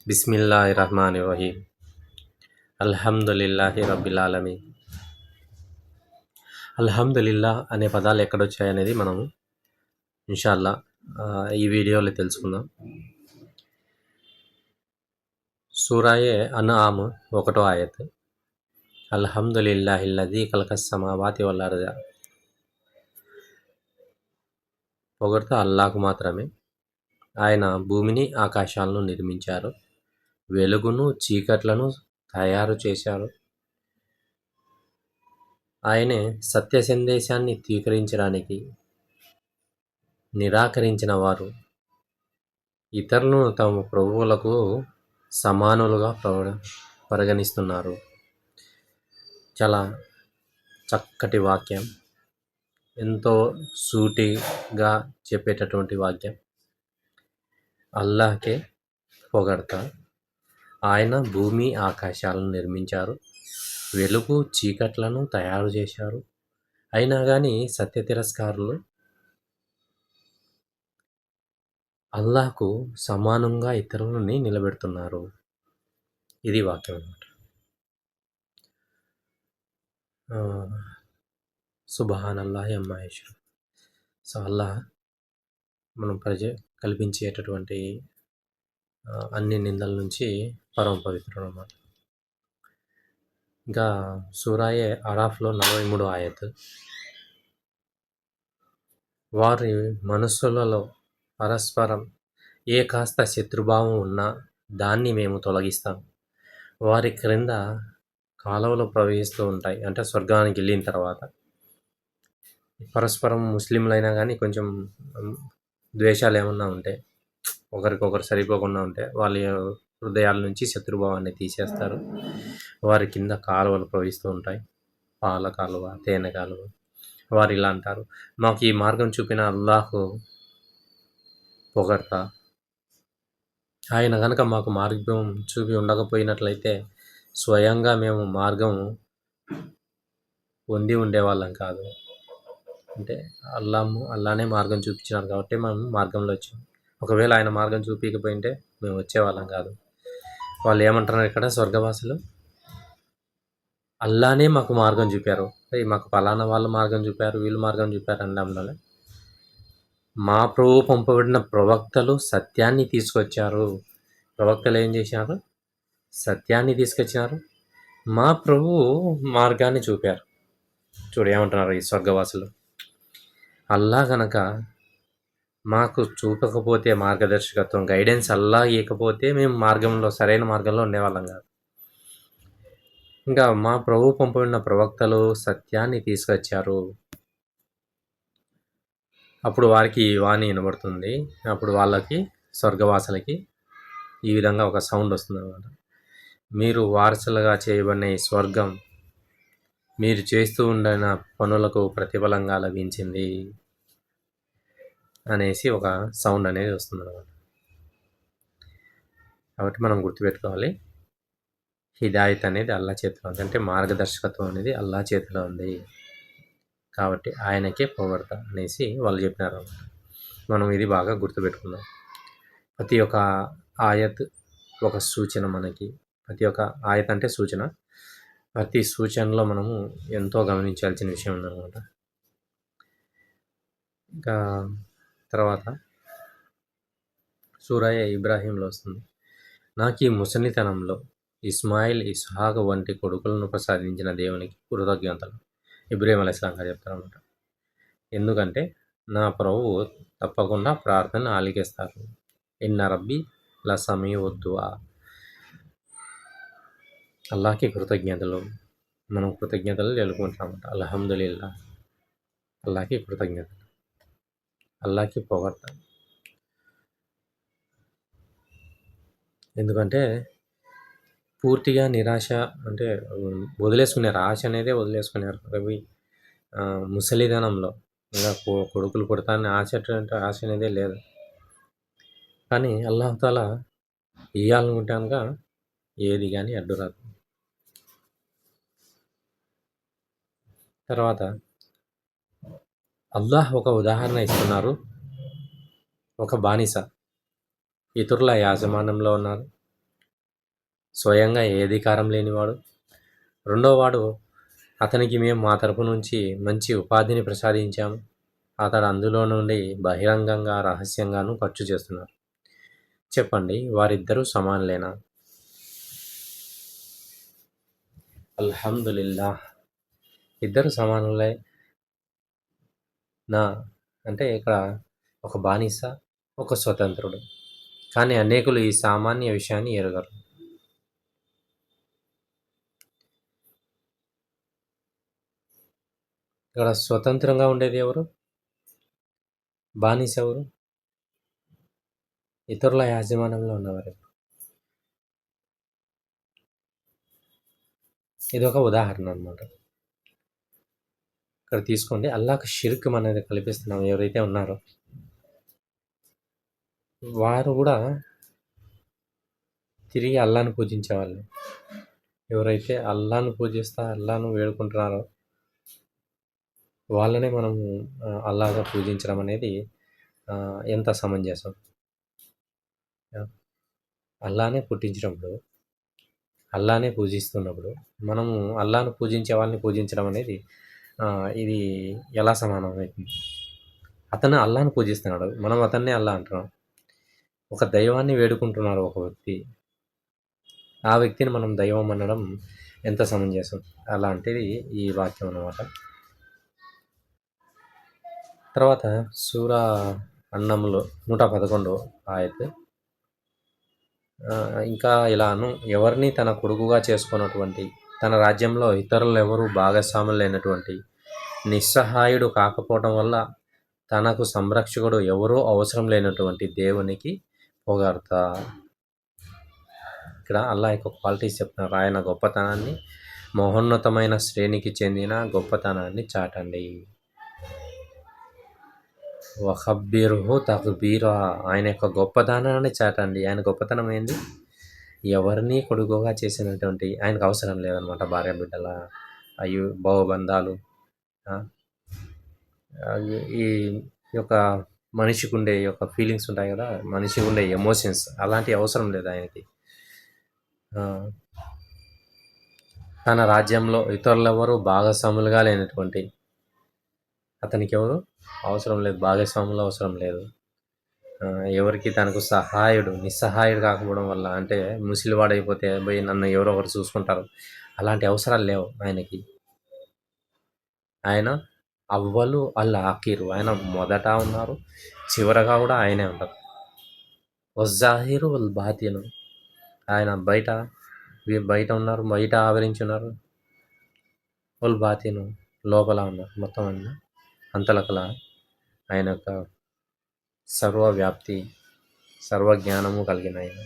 బిస్మిల్లాహిర్రహ్మానిర్రహీం. అల్హమ్దులిల్లాహి రబ్బిల్ ఆలమీన్. అల్హమ్దులిల్లాహ్ అనే పదాలు ఎక్కడొచ్చాయనేది మనం ఇన్షాల్లా ఈ వీడియోలో తెలుసుకుందాం. సూరాయే అన్ఆమ్ 1వ ఆయత్. అల్హమ్దులిల్లాహిల్లజీ ఖలఖస్ సమావాతి వల్ అర్ద. పొగడ్త అల్లాహ్కు మాత్రమే. ఆయన భూమిని ఆకాశాలను నిర్మించారు, వెలుగును చీకట్లను తయారు చేశారు. ఆయనే సత్య సందేశాన్ని స్వీకరించడానికి నిరాకరించిన వారు ఇతరులను తమ ప్రభువులకు సమానులుగా పరిగణిస్తున్నారు. చాలా చక్కటి వాక్యం, ఎంతో సూటిగా చెప్పేటటువంటి వాక్యం. అల్లాహ్కే పొగడ్త. ఆయన భూమి ఆకాశాలను నిర్మించారు, వెలుగు చీకట్లను తయారు చేశారు. అయినా కానీ సత్య తిరస్కారులు అల్లాహ్కు సమానంగా ఇతరులని నిలబెడుతున్నారు. ఇది వాక్యం అన్నమాట. సుబ్హానల్లాహి అమ్మా యష్రఫ్. సో అల్లాహ్ మనం కల్పించేటటువంటి అన్ని నిందల నుంచి పరమ పవిత్రుడు అన్నమాట. ఇంకా సూరాయే అరాఫ్లో 43వ ఆయత్. వారి మనస్సులలో పరస్పరం ఏ కాస్త శత్రుభావం ఉన్నా దాన్ని మేము తొలగిస్తాం. వారి క్రింద కాలువలు ప్రవహిస్తూ ఉంటాయి. అంటే స్వర్గానికి వెళ్ళిన తర్వాత పరస్పరం ముస్లింలైనా కానీ కొంచెం ద్వేషాలు ఏమన్నా ఉంటే, ఒకరికొకరు సరిపోకుండా ఉంటే వాళ్ళ హృదయాల నుంచి శత్రుభావాన్ని తీసేస్తారు. వారి కింద కాలువలు ప్రవహిస్తూ ఉంటాయి, పాల కాలువ, తేనె కాలువ. వారు ఇలా అంటారు, మాకు ఈ మార్గం చూపిన అల్లాహ్ పొగడ్త. ఆయన కనుక మాకు మార్గం చూపి ఉండకపోయినట్లయితే స్వయంగా మేము మార్గం పొంది ఉండేవాళ్ళం కాదు. అంటే అల్లానే మార్గం చూపించినారు కాబట్టి మనం మార్గంలో వచ్చాం. ఒకవేళ ఆయన మార్గం చూపించకపోయింటే మేము వచ్చేవాళ్ళం కాదు. వాళ్ళు ఏమంటున్నారు ఇక్కడ స్వర్గవాసులు, అల్లానే మాకు మార్గం చూపారు, మాకు ఫలానా వాళ్ళు మార్గం చూపారు, వీళ్ళు మార్గం చూపారు అనడంలో మా ప్రభు పంపబడిన ప్రవక్తలు సత్యాన్ని తీసుకొచ్చారు. ప్రవక్తలు ఏం చేశారు? సత్యాన్ని తీసుకొచ్చినారు, మా ప్రభు మార్గాన్ని చూపారు. చూడు ఏమంటున్నారు ఈ స్వర్గవాసులు, అల్లా కనుక మాకు చూపకపోతే మార్గదర్శకత్వం, గైడెన్స్ అల్లా ఇవ్వకపోతే మేము సరైన మార్గంలో ఉండేవాళ్ళం కాదు. ఇంకా మా ప్రభు పంపబడిన ప్రవక్తలు సత్యాన్ని తీసుకొచ్చారు. అప్పుడు వారికి వాణి వినబడుతుంది. అప్పుడు వాళ్ళకి స్వర్గవాసులకి ఈ విధంగా ఒక సౌండ్ వస్తుంది అన్నమాట. మీరు వారసులుగా చేయబడిన ఈ స్వర్గం మీరు చేస్తూ ఉండిన పనులకు ప్రతిఫలంగా లభించింది అనేసి ఒక సౌండ్ అనేది వస్తుంది అన్నమాట. కాబట్టి మనం గుర్తుపెట్టుకోవాలి, హిదాయత్ అనేది అల్లా చేతిలో ఉంది. అంటే మార్గదర్శకత్వం అనేది అల్లా చేతిలో ఉంది కాబట్టి ఆయనకే పొగడతా అనేసి వాళ్ళు చెప్పినారు అన్నమాట. మనం ఇది బాగా గుర్తుపెట్టుకుందాం. ప్రతి ఒక్క ఆయత్ ఒక సూచన. మనకి ప్రతి ఒక్క ఆయత్ అంటే సూచన. ప్రతి సూచనలో మనము ఎంతో గమనించాల్సిన విషయం ఉందన్నమాట. ఇంకా తర్వాత సూరాయ ఇబ్రాహీంలో వస్తుంది, నాకు ఈ ముసలితనంలో ఇస్మాయిల్, ఇస్హాక్ వంటి కొడుకులను ప్రసాదించిన దేవునికి కృతజ్ఞతలు. ఇబ్రాహీం అలైహిస్సలాం గారు చెప్తారన్నమాట. ఎందుకంటే నా ప్రభువు తప్పకుండా ప్రార్థన ఆలికేస్తారు. ఇన్న రబ్బీ లసమీఉ దుఆ. అల్లాహ్కి కృతజ్ఞతలు. మనం కృతజ్ఞతలు తెలుపుకుంటామన్నమాట. అల్హమ్దులిల్లా, అల్లాహ్కి కృతజ్ఞతలు, అల్లాహ్కి పొగడ్త. ఎందుకంటే పూర్తిగా నిరాశ అంటే వదిలేసుకున్నారు, ఆశ అనేదే వదిలేసుకున్నారు. రవి ముసలిధనంలో ఇంకా కొడుకులు పుడతానని ఆశ అనేదే లేదు. కానీ అల్లాహ్ తాలా ఇయ్యాలనుకుంటానుగా ఏది కానీ అడ్డు రాదు. తర్వాత అల్లాహ్ ఒక ఉదాహరణ ఇస్తున్నారు. ఒక బానిస ఇతరుల యాజమాన్యంలో ఉన్నారు, స్వయంగా ఏ అధికారం లేనివాడు. రెండోవాడు, అతనికి మేము మా తరపు నుంచి మంచి ఉపాధిని ప్రసాదించాము. అతడు అందులో నుండి బహిరంగంగా, రహస్యంగానూ ఖర్చు చేస్తున్నారు. చెప్పండి, వారిద్దరూ సమానులేనా? అల్హమ్దులిల్లాహ్, ఇద్దరు సమానులే. నా అంటే ఇక్కడ ఒక బానిస, ఒక స్వతంత్రుడు. కానీ అనేకులు ఈ సామాన్య విషయాన్ని ఎరుగరు. ఇక్కడ స్వతంత్రంగా ఉండేది ఎవరు? బానిస ఎవరు? ఇతరుల యాజమాన్యంలో ఉన్నవారు. ఇదొక ఉదాహరణ అన్నమాట. ఇక్కడ తీసుకోండి, అల్లాహ్‌కు షిర్క్ అనేది కల్పిస్తున్నాం ఎవరైతే ఉన్నారో వారు కూడా తిరిగి అల్లాహ్‌ని పూజించేవాళ్ళే. ఎవరైతే అల్లాహ్‌ని పూజిస్తా, అల్లాహ్‌ను వేడుకుంటున్నారో వాళ్ళనే మనము అల్లాహ్‌గా పూజించడం అనేది ఎంత సమంజసం. అల్లాహ్‌నే పుట్టించినప్పుడు, అల్లాహ్‌నే పూజిస్తున్నప్పుడు మనము అల్లాహ్‌ను పూజించే వాళ్ళని పూజించడం అనేది ఇది ఎలా సమానం అవుతుంది? అతను అల్లాహ్‌ని పూజిస్తున్నాడు, మనం అతన్నే అల్లాహ్ అంటున్నాం. ఒక దైవాన్ని వేడుకుంటున్నారు ఒక వ్యక్తి, ఆ వ్యక్తిని మనం దైవం అనడం ఎంత సమంజసం? అలాంటిది ఈ వాక్యం అన్నమాట. తర్వాత సూరా అన్నములో 111 ఆయత్. ఇంకా ఇలాను, ఎవరిని తన కొడుకుగా చేసుకున్నటువంటి, తన రాజ్యంలో ఇతరులెవరూ భాగస్వాములు లేనటువంటి, నిస్సహాయుడు కాకపోవడం వల్ల తనకు సంరక్షకుడు ఎవరూ అవసరం లేనటువంటి దేవునికి పొగడ్త. ఇక్కడ అల్లాహ్ యొక్క క్వాలిటీస్ చెప్తున్నారు. ఆయన గొప్పతనాన్ని, మహోన్నతమైన శ్రేణికి చెందిన గొప్పతనాన్ని చాటండి. వఖబ్బిర్హు తక్బీరా, ఆయన యొక్క గొప్పతనాన్ని చాటండి. ఆయన గొప్పతనం ఏంది? ఎవరిని కొడుకుగా చేసినటువంటి, ఆయనకు అవసరం లేదనమాట భార్య బిడ్డల భావబంధాలు. ఈ యొక్క మనిషికి ఉండే యొక్క ఫీలింగ్స్ ఉంటాయి కదా, మనిషికి ఉండే ఎమోషన్స్, అలాంటివి అవసరం లేదు ఆయనకి. తన రాజ్యంలో ఇతరులెవరూ భాగస్వాములుగా లేనటువంటి అతనికి ఎవరు అవసరం లేదు, భాగస్వాములు అవసరం లేదు. ఎవరికి తనకు నిస్సహాయుడు కాకపోవడం వల్ల, అంటే ముసలివాడైపోతే పోయి నన్ను ఎవరో ఒకరు చూసుకుంటారు, అలాంటి అవసరాలు లేవు ఆయనకి. ఆయన అవ్వలు ఆఖిరు, ఆయన మొదట ఉన్నారు, చివరగా కూడా ఆయనే ఉంటారు. వజ్జాహిరు వల్ బాతిను, ఆయన బయట ఉన్నారు, బయట ఆవరించి ఉన్నారు. వల్ బాతిను, లోపల ఉన్నారు. మొత్తం అన్న అంతలకల ఆయన యొక్క సర్వవ్యాప్తి, సర్వజ్ఞానము కలిగిన ఆయన.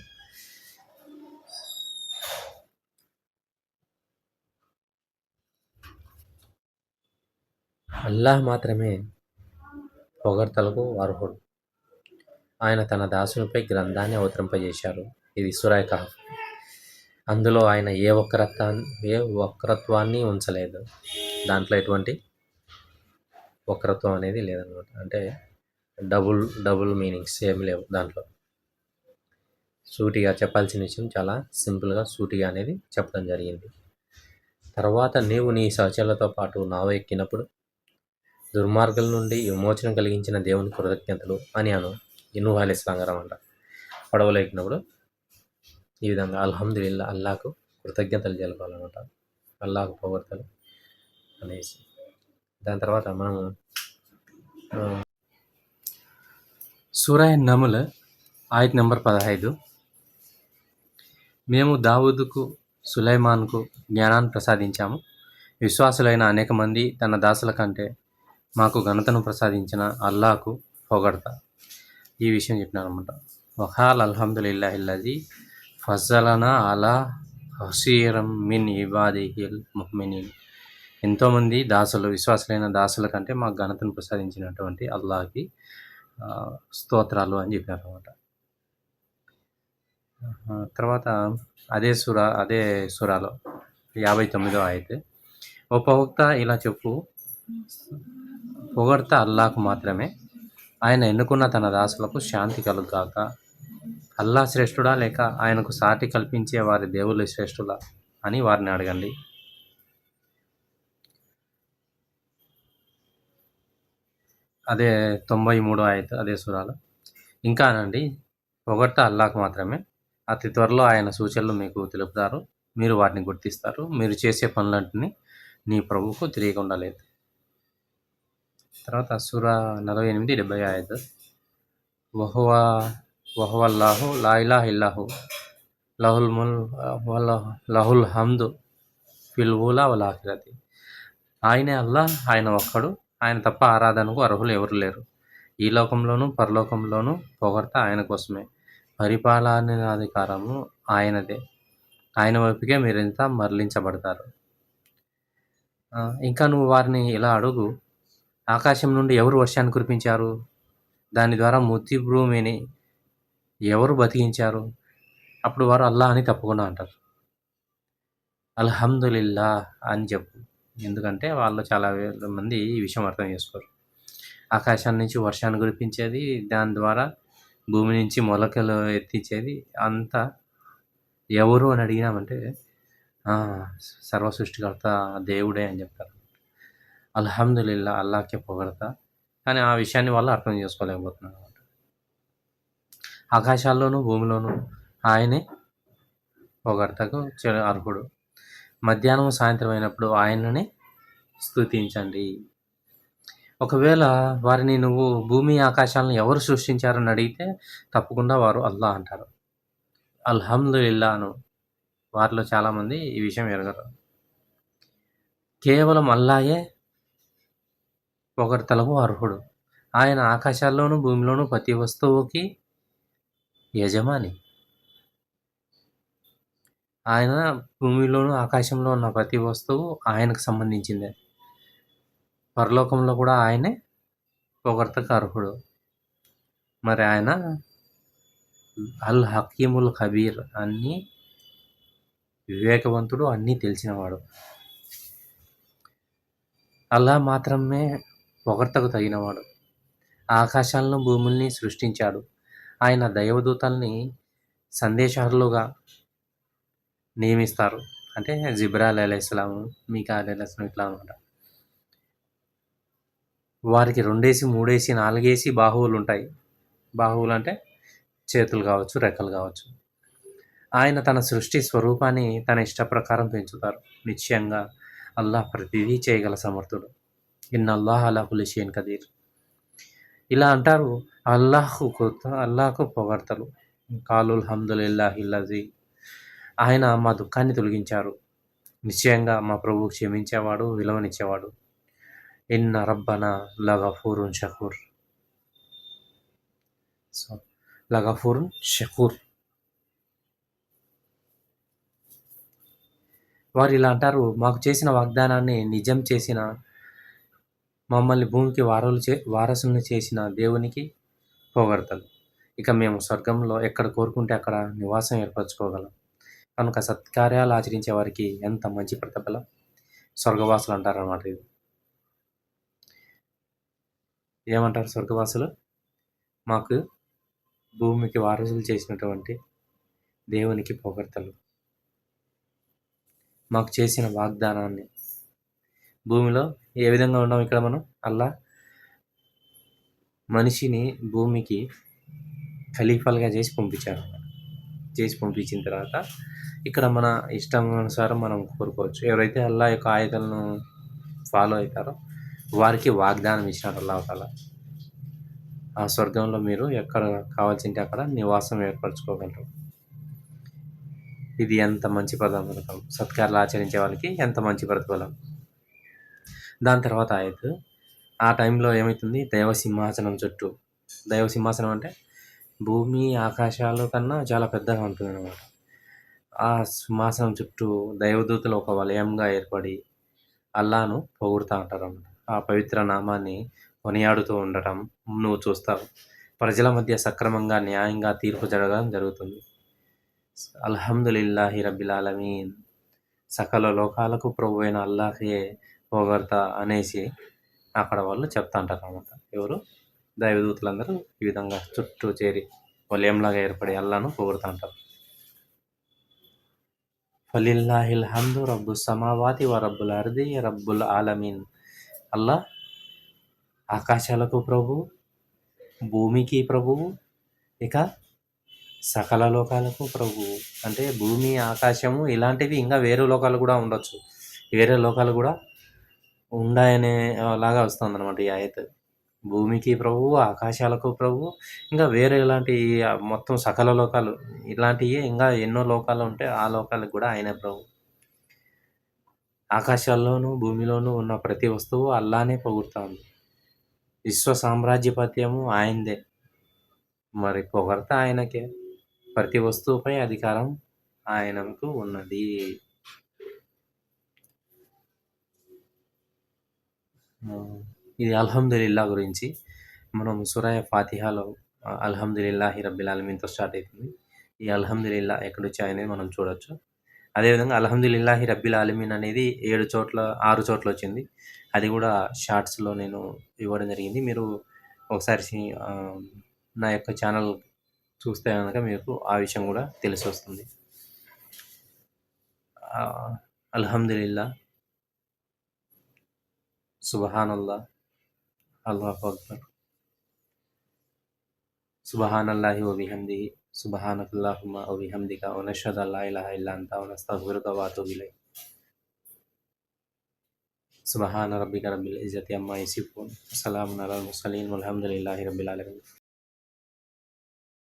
అల్లాహ్ మాత్రమే పొగడ్తలకు అర్హుడు. ఆయన తన దాసునిపై గ్రంథాన్ని అవతరింపజేశారు. ఇది సూరా కహఫ్. అందులో ఆయన ఏ వక్రత్వాన్ని ఉంచలేదు. దాంట్లో ఎటువంటి వక్రత్వం అనేది లేదనమాట. అంటే డబుల్ మీనింగ్స్ ఏమి లేవు దాంట్లో. సూటిగా చెప్పాల్సిన విషయం చాలా సింపుల్గా, సూటిగా అనేది చెప్పడం జరిగింది. తర్వాత నీవు నీ సహచరులతో పాటు నావ ఎక్కినప్పుడు దుర్మార్గుల నుండి విమోచన కలిగించిన దేవుని కృతజ్ఞతలు అని నూహ్ అలైహిస్సలాం గారు అంట. పడవలో ఎక్కినప్పుడు ఈ విధంగా అల్హమ్దులిల్లా, అల్లాహకు కృతజ్ఞతలు జరపాలన్నమాట, అల్లాహకు పొగడ్తలు అనేసి. దాని తర్వాత మనము సూరా నముల్ ఆయత్ నెంబర్ 15. మేము దావూదుకు, సులైమాన్కు జ్ఞానాన్ని ప్రసాదించాము. విశ్వాసులైన అనేక మంది తన దాసుల కంటే మాకు ఘనతను ప్రసాదించిన అల్లాహకు పొగడ్త. ఈ విషయం చెప్పినారన్నమాట. వఖాల్ అల్హమ్దులిల్లాహిల్లజీ ఫజ్జలనా అలా హసీరం మిన్ ఇబాదిహిల్ ముహ్మినీన్. ఎంతోమంది దాసులు, విశ్వాసులైన దాసుల కంటే మాకు ఘనతను ప్రసాదించినటువంటి అల్లాహకి స్తోత్రాలు అని చెప్పినారన్నమాట. తర్వాత అదే సూరాలో 59వ ఆయత్. ఓ ప్రవక్త, ఇలా చెప్పు, పొగడ్త అల్లాహకు మాత్రమే, ఆయన ఎన్నుకున్న తన దాసులకు శాంతి కలుగుగాక. అల్లా శ్రేష్ఠుడా లేక ఆయనకు సాటి కల్పించే వారి దేవుళ్ళు శ్రేష్ఠులా అని వారిని అడగండి. అదే 93 ఆయత్ అదే సూరాలో. ఇంకా అనండి, పొగడ్త అల్లాహకు మాత్రమే. అతి త్వరలో ఆయన సూచనలు మీకు తెలుపుతారు. మీరు వాటిని గుర్తిస్తారు. మీరు చేసే పనులన్నిటిని నీ ప్రభువుకు తెలియకుండా లేదు. తర్వాత సూరా 48, 70 ఆయత్. వహువ వహువల్లాహు లా ఇలాహ ఇల్లాహు లహుల్ హమ్దు ఫిల్ ఊలా వల్ ఆఖిరతి. ఆయనే అల్లాహ్, ఆయన ఒక్కడు, ఆయన తప్ప ఆరాధనకు అర్హులు ఎవరు లేరు. ఈ లోకంలోనూ పరలోకంలోనూ పొగడ్త ఆయన కోసమే. పరిపాలనాధికారము ఆయనదే. ఆయన వైపుకే మీరింతా మరలించబడతారు. ఇంకా నువ్వు వారిని ఇలా అడుగు, ఆకాశం నుండి ఎవరు వర్షాన్ని కురిపించారు? దాని ద్వారా మృతి భూమిని ఎవరు బతికించారు? అప్పుడు వారు అల్లాహ్ అని తప్పకుండా అంటారు. అల్హమ్దులిల్లా అని చెప్పు. ఎందుకంటే వాళ్ళు చాలా వేల మంది ఈ విషయం అర్థం చేసుకోరు. ఆకాశం నుంచి వర్షాన్ని కురిపించేది, దాని ద్వారా భూమి నుంచి మొలకలు ఎత్తించేది అంతా ఎవరు అని అడిగినామంటే సర్వ సృష్టికర్త దేవుడే అని చెప్తారు. అల్హమ్దులిల్లా, అల్లాహ్కే పొగడతా. కానీ ఆ విషయాన్ని వాళ్ళు అర్థం చేసుకోలేకపోతున్నారు అన్నమాట. ఆకాశాల్లోనూ భూమిలోనూ ఆయనే పొగడ్తకు అర్హుడు. మధ్యాహ్నం సాయంత్రం అయినప్పుడు ఆయననే స్తుతించండి. ఒకవేళ వారిని నువ్వు భూమి ఆకాశాలను ఎవరు సృష్టించారని అడిగితే తప్పకుండా వారు అల్లాహ్ అంటారు. అల్హమ్దులిల్లా అను. వారిలో చాలామంది ఈ విషయం ఎరగరు. కేవలం అల్లాహే పొగడ్తలకు అర్హుడు. ఆయన ఆకాశాల్లోనూ భూమిలోనూ ప్రతి వస్తువుకి యజమాని. ఆయన భూమిలోనూ ఆకాశంలో ఉన్న ప్రతి వస్తువు ఆయనకు సంబంధించిందే. పరలోకంలో కూడా ఆయనే పొగడ్తకు అర్హుడు. మరి ఆయన అల్ హకీముల్ ఖబీర్, అన్నీ వివేకవంతుడు, అన్నీ తెలిసినవాడు. అల్లాహ్ మాత్రమే పొగడ్తకు తగినవాడు. ఆకాశాలను భూముల్ని సృష్టించాడు. ఆయన దైవదూతల్ని సందేశాలుగా నియమిస్తారు. అంటే జిబ్రాయిల్ అలైహిస్సలాం, మీకాయిల్ అలైహిస్సలాం ఇట్లా అనమాట. వారికి 2 3 4 బాహువులు ఉంటాయి. బాహువులు అంటే చేతులు కావచ్చు, రెక్కలు కావచ్చు. ఆయన తన సృష్టి స్వరూపాన్ని తన ఇష్ట ప్రకారం పెంచుతారు. నిశ్చయంగా అల్లాహ్ ప్రతిదీ చేయగల సమర్థుడు. ఇన్నల్లాహ అలా కుల్లి షైఇన్ కదీర్. ఇలా అంటారు. అల్లాహ్కు పొగడ్తలు. కాలుల్ హమ్దులిల్లాహిల్లజీ. ఆయన మా దుఃఖాన్ని తొలగించారు. నిశ్చయంగా మా ప్రభువు క్షమించేవాడు, విలువనిచ్చేవాడు. ఇన్న రబ్బనా లగఫూరున్ షకూర్. లగఫూరున్ షకూర్. వారు ఇలా అంటారు, మాకు చేసిన వాగ్దానాన్ని నిజం చేసిన, మమ్మల్ని భూమికి వారసుల్ని చేసిన దేవునికి పొగడ్తలు. ఇక మేము స్వర్గంలో ఎక్కడ కోరుకుంటే అక్కడ నివాసం ఏర్పరచుకోగలం. కనుక సత్కార్యాలు ఆచరించే వారికి ఎంత మంచి ప్రతిఫలం. స్వర్గవాసులు అంటారన్నమాట. ఇది ఏమంటారు స్వర్గవాసులు? మాకు భూమికి వారసులు చేసినటువంటి దేవునికి పొగడ్తలు, మాకు చేసిన వాగ్దానాన్ని. భూమిలో ఏ విధంగా ఉన్నాం ఇక్కడ మనం? అల్లాహ్ మనిషిని భూమికి ఖలీఫాలుగా చేసి పంపించిన తర్వాత ఇక్కడ మన ఇష్టానుసారం మనం కోరుకోవచ్చు. ఎవరైతే అల్లాహ్ యొక్క ఆయుధాలను ఫాలో అవుతారో వారికి వాగ్దానం ఇచ్చినాడు అల్లాహ్ తాలా. ఆ స్వర్గంలో మీరు ఎక్కడ కావాల్సింటే అక్కడ నివాసం ఏర్పరచుకోగలరు. ఇది ఎంత మంచి పథకం. సత్కారాలు ఆచరించే వాళ్ళకి ఎంత మంచి ప్రతిఫలం. దాని తర్వాత ఆయత్. ఆ టైంలో ఏమవుతుంది? దైవసింహాసనం చుట్టూ, దైవసింహాసనం అంటే భూమి ఆకాశాల కన్నా చాలా పెద్దగా ఉంటుంది అన్నమాట. ఆ సింహాసనం చుట్టూ దైవదూతలు ఒక వలయంగా ఏర్పడి అల్లాను పొగుడుతూ ఉంటారు అన్నమాట. ఆ పవిత్ర నామాన్ని కొనియాడుతూ ఉండటం నువ్వు చూస్తావు. ప్రజల మధ్య సక్రమంగా, న్యాయంగా తీర్పు జరగడం జరుగుతుంది. అల్హమ్దులిల్లాహి రబ్బిల్ ఆలమీన్. సకల లోకాలకు ప్రభు అయిన అల్లాహే పొగడ్తా అనేసి అక్కడ వాళ్ళు చెప్తా అంటారు అన్నమాట. ఎవరు? దైవదూతలందరూ ఈ విధంగా చుట్టూ చేరి వలయంలాగా ఏర్పడి అల్లాను పొగుడుతూ ఉంటారు. ఫలిల్లాహిల్ హమ్దు రబ్బు సమావాతి వ రబ్బుల్ అర్ది రబ్బుల్ ఆలమీన్. అల్లా ఆకాశాలకు ప్రభువు, భూమికి ప్రభువు, ఇక సకల లోకాలకు ప్రభువు. అంటే భూమి, ఆకాశము ఇలాంటివి ఇంకా వేరే లోకాలు కూడా ఉండొచ్చు. వేరే లోకాలు కూడా ఉండాయనే లాగా వస్తుందన్నమాట ఈ ఆయత్. భూమికి ప్రభువు, ఆకాశాలకు ప్రభువు, ఇంకా వేరే ఇలాంటి మొత్తం సకల లోకాలు ఇలాంటివి ఇంకా ఎన్నో లోకాలు ఉంటే ఆ లోకాలకు కూడా ఆయనే ప్రభువు. ఆకాశాల్లోనూ భూమిలోనూ ఉన్న ప్రతి వస్తువు అల్లానే పొగుడుతా ఉంది. విశ్వ సామ్రాజ్యపత్యము ఆయనదే, మరి పొగడ్త ఆయనకే. ప్రతి వస్తువుపై అధికారం ఆయనకు ఉన్నది. ఇది అల్హమ్దులిల్లా గురించి. మనం సూరయ ఫాతిహాలో అల్హమ్దులిల్లాహి రబ్బిల్ ఆలమీన్‌తో స్టార్ట్ అవుతుంది. ఈ అల్హమ్దులిల్లా ఎక్కడొచ్చాయి అనేది మనం చూడొచ్చు. అదేవిధంగా అల్హమ్దులిల్లాహి రబ్బిల్ ఆలమీన్ అనేది 6 చోట్ల వచ్చింది. అది కూడా షార్ట్స్‌లో నేను ఇవ్వడం జరిగింది. మీరు ఒకసారి నా యొక్క ఛానల్ చూస్తే కనుక మీకు ఆ విషయం కూడా తెలిసొస్తుంది. అల్హమ్దులిల్లా, సుబ్హానల్లాహ్, అల్లాహు అక్బర్, సుబ్హానల్లాహి వ బిహమ్దిహి, సుబ్హానకల్లాహుమ్మ వ బిహమ్దిక వ నష్హదు అన్ లా ఇలాహ ఇల్లా అంత వ నస్తగ్ఫిరుక వ అతూబు ఇలైక్. సుబ్హాన రబ్బిక రబ్బిల్ ఇజ్జతి అమ్మా యసిఫూన్, వసలామున్ అలల్ ముర్సలీన్ వల్హమ్దులిల్లాహి రబ్బిల్ ఆలమీన్.